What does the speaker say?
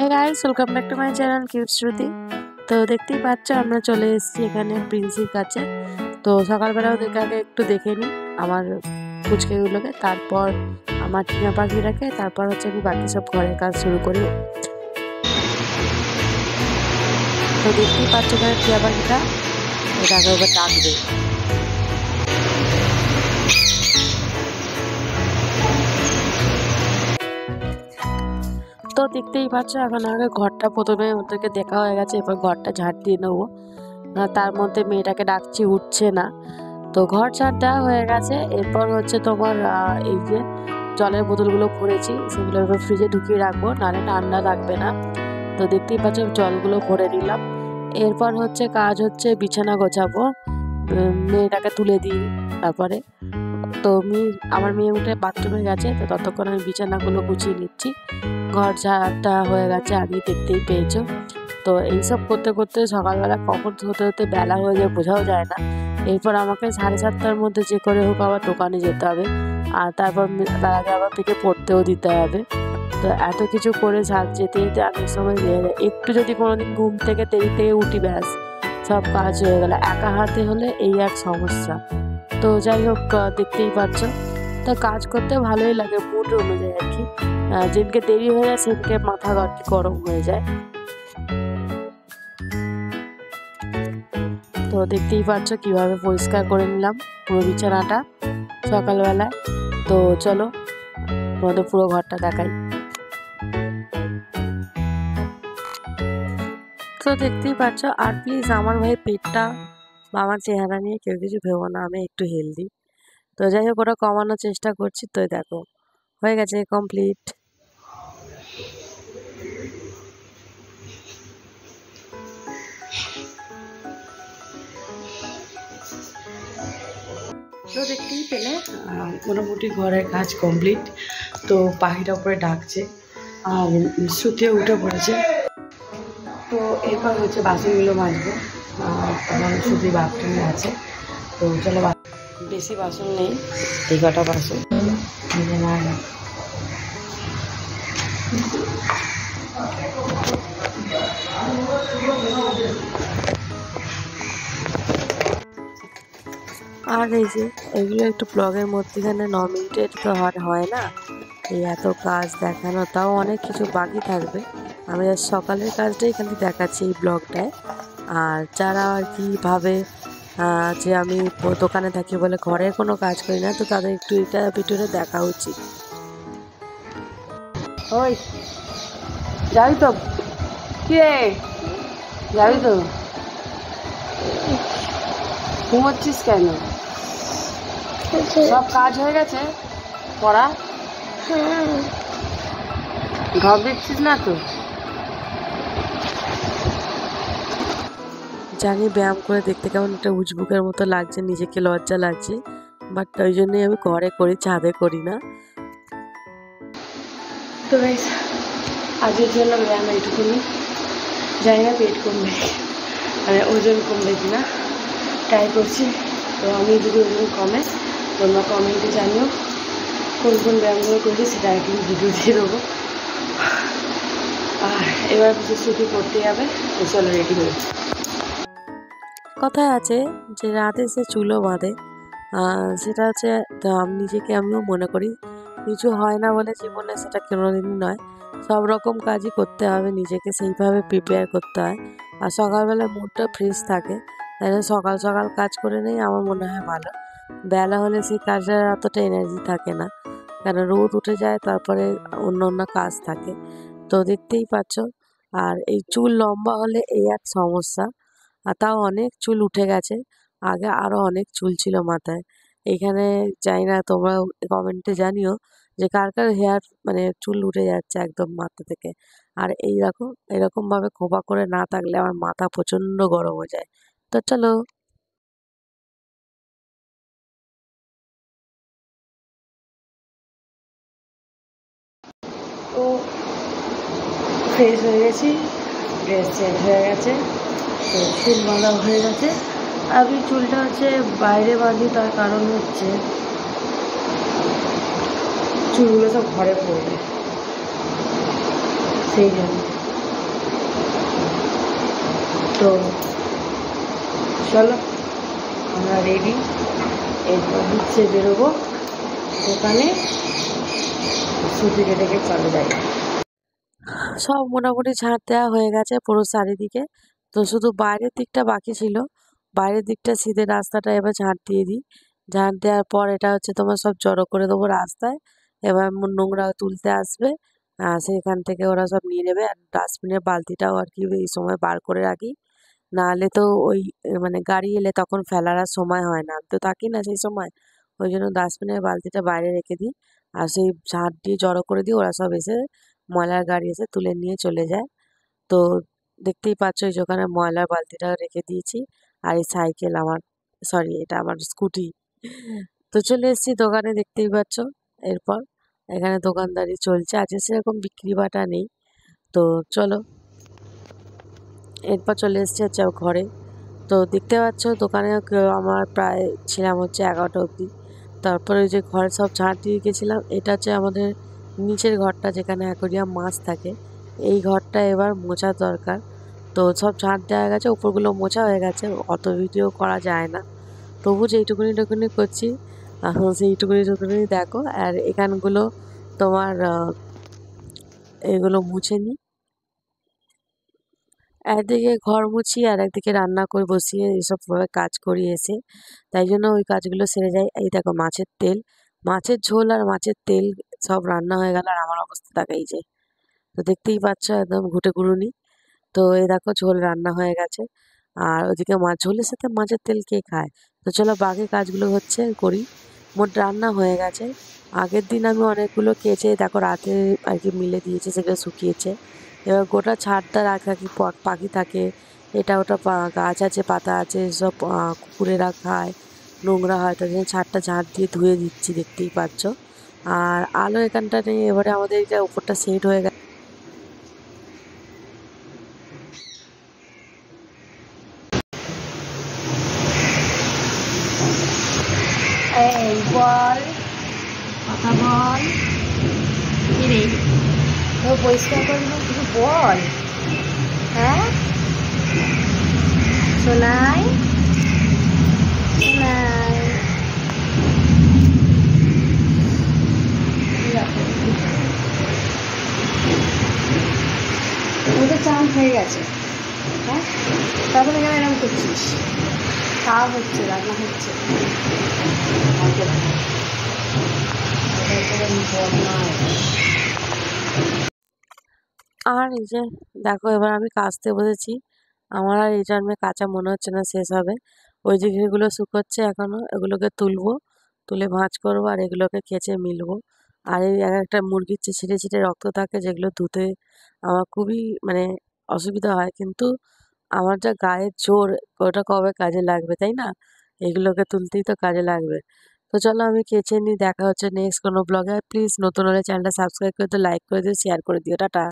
Hey guys, welcome back to my channel cute Shruti. তো দেখতেই পাচ্ছ আমরা চলে এসেছি এখানে প্রিন্সির কাছে। তো সকালবেলা ওদেরকে আগে একটু দেখে নিই, আমার পুচকেগুলোকে, তারপর আমার টিনা পাখিটাকে, তারপর হচ্ছে আমি বাকি সব ঘরের কাজ শুরু করি। তো দেখতেই পাচ্ছ এখানে টিয়া পাখিটা, এটাকে ওকে ডাকবে। তো দেখতেই পাচ্ছ এখন আগে ঘরটা প্রথমে ওদেরকে দেখা হয়ে গেছে, এবার ঘরটা ঝাড় দিয়ে নেবো। তার মধ্যে মেয়েটাকে ডাকছি, উঠছে না। তো ঘর ঝাড় দেওয়া হয়ে গেছে। এরপর হচ্ছে তোমার এই যে জলের বোতলগুলো ভরেছি, সেগুলো এবার ফ্রিজে ঢুকিয়ে রাখবো, নাহলে ঠান্ডা থাকবে না। তো দেখতেই পাচ্ছ জলগুলো ভরে নিলাম। এরপর হচ্ছে কাজ হচ্ছে বিছানা গোছাবো, মেয়েটাকে তুলে দিই। তারপরে তো আমার মেয়ে উঠে বাথরুমে গেছে, তো ততক্ষণ আমি বিছানাগুলো গুছিয়ে নিচ্ছি। ঘর ঝাড়টা হয়ে গেছে, আগেই দেখতেই পেয়েছো। তো এইসব করতে করতে সকালবেলা কখন হতে হতে বেলা হয়ে যায় বোঝাও যায় না। এরপর আমাকে 7:30টার মধ্যে যে করে হোক আবার দোকানে যেতে হবে, আর তারপর তার আগে আবার পেটে পড়তেও দিতে হবে। তো এত কিছু করে যেতে যেতে অনেক সময় লেগে যায়। একটু যদি কোনোদিন ঘুম থেকে দেরিতে উঠি, ব্যাস সব কাজ হয়ে গেল। একা হাতে হলে এই এক সমস্যা। তো যাই হোক, দেখতেই পাচ্ছ। তো কাজ করতে ভালোই লাগে, মুড অনুযায়ী আর কি। যেদিনকে দেরি হয়ে যায় সেদিনকে মাথা গরম হয়ে যায়। তো দেখতেই পাচ্ছ কিভাবে পরিষ্কার করে নিলাম পুরো বিছানাটা সকালবেলায়। তো চলো তোমাদের পুরো ঘরটা দেখাই। তো দেখতেই পাচ্ছ, আর প্লিজ আমার ভাই পেটটা বা আমার চেহারা নিয়ে কেউ কিছু ভেবো না, আমি একটু হেলদি। তো যাই হোক, ওটা কমানোর চেষ্টা করছি। তো দেখো হয়ে গেছে কমপ্লিট। তো দেখতেই পেলে মোটামুটি ঘরের কাজ কমপ্লিট। তো পাখিটা উপরে ডাকছে আর শ্রুতিও উঠে পড়েছে। তো এরপর হচ্ছে বাসনগুলো মাজবো, আমার শুধু বাথরুমে আছে। তো চলো, বেশি বাসন নেই, এই কটা বাসন আর এই যে এগুলো একটু ব্লগের মধ্যেখানে 9 মিনিটের তো হয় না, এই এত কাজ দেখানো, তাও অনেক কিছু বাকি থাকবে। আমি আজ সকালের কাজটাই খালি দেখাচ্ছি এই ব্লগটায়। আর যারা আর কি ভাবে যে আমি দোকানে থাকি বলে ঘরের কোনো কাজ করি না, তো তাদের একটু এটা ভিডিওটা দেখা উচিত। ওই যাবি তো? কে যাবি তো? ঘুমোচ্ছিস কেন? সব কাজ হয়ে গেছে পড়া? ঘর দেখছিস না তো? জানি ব্যায়াম করে দেখতে কেমন একটা উজবুকের মতো লাগছে, নিজেকে লজ্জা লাগছে, বাট ওই জন্যই আমি ঘরে করি, ছাদে করি না। তো গাইস, আজকের জন্য ব্যায়াম এইটুকুনি। জানি না পেট কমবে, মানে ওজন কমবে কিনা, ট্রাই করছি। তো আমি যদি ওজন কমে তোমরা কমেন্টে জানিও কোন কোন ব্যায়ামগুলো করছি, সেটা একদিন ভিডিও দিয়ে দেবো। আর এবার কিছু ছুটি করতে যাবে, তো চলো রেডি হয়ে। কথায় আছে যে রাতে সে চুলো বাঁধে, সেটা হচ্ছে নিজেকে আমিও মনে করি। কিছু হয় না বলে জীবনে সেটা কোনোদিনই নয়, সব রকম কাজই করতে হবে, নিজেকে সেইভাবে প্রিপেয়ার করতে হয়। আর সকালবেলা মুডটা ফ্রেশ থাকে, তাই সকাল সকাল কাজ করে নেই আমার মনে হয় ভালো। বেলা হলে সেই কাজের অতটা এনার্জি থাকে না, কেন রোদ উঠে যায়, তারপরে অন্য অন্য কাজ থাকে। তো দেখতেই পাচ্ছ। আর এই চুল লম্বা হলে এই এক সমস্যা, আর তাও অনেক চুল উঠে গেছে, আগে আরো অনেক চুল ছিল মাথায়। এখানে জানি না, তোমরা কমেন্টে জানিও যে কার কার হেয়ার মানে চুল উঠে যাচ্ছে একদম মাথা থেকে। আর এরকম ভাবে খোপা করে না থাকলে আমার মাথা প্রচন্ড গরম হয়ে যায়। তো চলো। তো ফ্রেশ হয়ে গেছি, ড্রেস চেঞ্জ হয়ে গেছে, তো চুল বাঁধা হয়ে গেছে। আমি চুলটা হচ্ছে বাইরে বাঁধি, তার কারণ হচ্ছে চুলগুলো সব ঘরে পড়বে, সেই জন্য। তো চলো আমরা রেডি, এরপর হচ্ছে বেরোবো দোকানে, ছুটিকে ডেকে চলে যাই। সব মোটামুটি ঝাঁট দেওয়া হয়ে গেছে পুরো চারিদিকে, তো শুধু বাইরের দিকটা বাকি ছিল। বাইরের দিকটা সিধে রাস্তাটা এবার ঝাঁট দিয়ে দিই। ঝাঁট দেওয়ার পর এটা হচ্ছে তোমার সব জড়ো করে দেবো রাস্তায়। এবার নোংরা তুলতে আসবে, সেখান থেকে ওরা সব নিয়ে নেবে। আর ডাস্টবিনের বালতিটাও আর কি এই সময় বার করে রাখি, নাহলে তো ওই মানে গাড়ি এলে তখন ফেলার আর সময় হয় না, আমি তো থাকি না সেই সময়। ওই জন্য ডাস্টবিনের বালতিটা বাইরে রেখে দিই, আর সেই ঝাঁট দিয়ে জড়ো করে দিই, ওরা সব এসে ময়লার গাড়ি এসে তুলে নিয়ে চলে যায়। তো দেখতেই পাচ্ছ এই যে ওখানে ময়লার বালতিটা রেখে দিয়েছি, আর এই সাইকেল আমার, সরি এটা আমার স্কুটি। তো চলে এসেছি দোকানে, দেখতেই পাচ্ছ। এরপর এখানে দোকানদারি চলছে, আজকে সেরকম বিক্রি বাটা নেই। তো চলো এরপর চলে এসেছি হচ্ছে ঘরে। তো দেখতে পাচ্ছ দোকানে আমার প্রায় ছিলাম হচ্ছে 11টা অবধি। তারপরে ওই যে ঘরে সব ঝাঁট দিয়ে গেছিলাম, এটা হচ্ছে আমাদের নিচের ঘরটা যেখানে অ্যাকোরিয়াম মাছ থাকে, এই ঘরটা এবার মোছার দরকার। তো সব ঝাঁট দেওয়া গেছে, উপরগুলো মোছা হয়ে গেছে, অত ভিডিও করা যায় না, তবু যেইটুকুনি টুকুনি করছি সেইটুকুনি টুকুনি দেখো। আর এখানগুলো তোমার এগুলো মুছে নিই, একদিকে ঘর মুছি আর একদিকে রান্না করে বসিয়ে এসব কাজ করি এসে, তাই জন্য ওই কাজগুলো সেরে যায়। এই দেখো মাছের তেল, মাছের ঝোল আর মাছের তেল সব রান্না হয়ে গেল, আর আমার অবস্থা দেখাই যায়। তো দেখতেই পাচ্ছ একদম ঘুটে ঘুরুনি। তো এই দেখো ঝোল রান্না হয়ে গেছে, আর ওদিকে মাছ, ঝোলের সাথে মাছের তেল কে খায়। তো চলো বাকি কাজগুলো হচ্ছে করি। মোট রান্না হয়ে গেছে। আগের দিন আমি অনেকগুলো কেচে দেখো রাতে আর কি মিলে দিয়েছি, সেগুলো শুকিয়েছে। এবার গোটা ছাড়টা রাখা কি পাখি থাকে, এটা ওটা গাছ আছে, পাতা আছে, সব কুকুরেরা খায়, নোংরা হয়, তার জন্য ছাদটা ঝাঁট দিয়ে ধুয়ে দিচ্ছি, দেখতেই পাচ্ছ। আর আলো এখানটা নেই, এবারে আমাদের এটা উপরটা সেট হয়ে গেছে। এই বল, কথা বল, কি রে তো পরিষ্কার করবো, কিছু বল। হ্যাঁ শোনাই শোনাই, ওদের চান হয়ে গেছে। হ্যাঁ তারপরে এখানে এরকম করছিস, খাওয়া হচ্ছে, রান্না হচ্ছে। আর এই যে দেখো এবার আমি কাচতে বসেছি, আমার আর এই জন্মে কাঁচা মনে হচ্ছে না শেষ হবে। ওই যে ঘিগুলো শুকোচ্ছে এখনো, এগুলোকে তুলবো, তুলে ভাঁজ করবো, আর এগুলোকে কেচে মিলবো। আর এই এক একটা মুরগির যে ছিটে ছিটে রক্ত থাকে, যেগুলো ধুতে আমার খুবই মানে অসুবিধা হয়, কিন্তু আমার যা গায়ের জোর, ওটা কবে কাজে লাগবে তাই না, এগুলোকে তুলতেই তো কাজে লাগবে। তো চলো আমি কেচে নিই, দেখা হচ্ছে নেক্সট কোনো ব্লগে। প্লিজ নতুন হলে চ্যানেলটা সাবস্ক্রাইব করে দিও, লাইক করে দিও, শেয়ার করে দিও, টাটা।